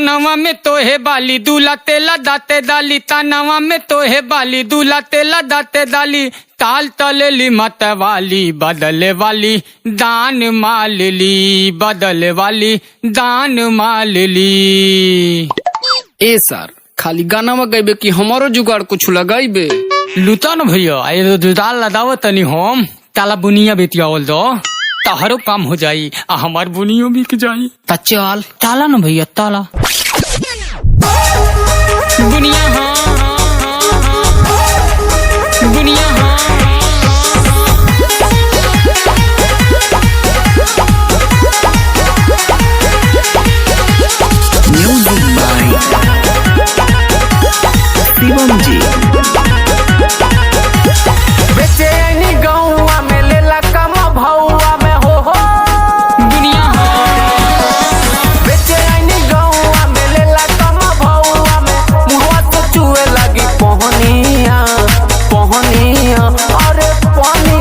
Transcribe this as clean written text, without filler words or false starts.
तनवा में तोहे बाली दूला तेला दाते दाली, तनवा में तोहे बाली दूला तेला दाते दाली। ताल तलेली मत वाली बदले वाली दान माल ली, बदले वाली दान माल ली। ए सर खाली गाना में गईबे कि हमारो जुगाड़ कुछ लगाइबे? लुता न भैया ये दुदाल लदाव तनी हम ताला बुनिया बेतियावल दो तहरो काम हो जाई आ हमार बुनियो बिक जाई। ता चल ताला न भैया ताला बुनिया हाँ बुनिया हाँ। म्यूजिक बाय शिवम जी। बेचैनी गौआ में लेला कम भौआ में हो बुनिया हाँ। बेचैनी गौआ में लेला कम भौआ में मुहवा तो चुए लगी पहनिया पहनिया अरे पानी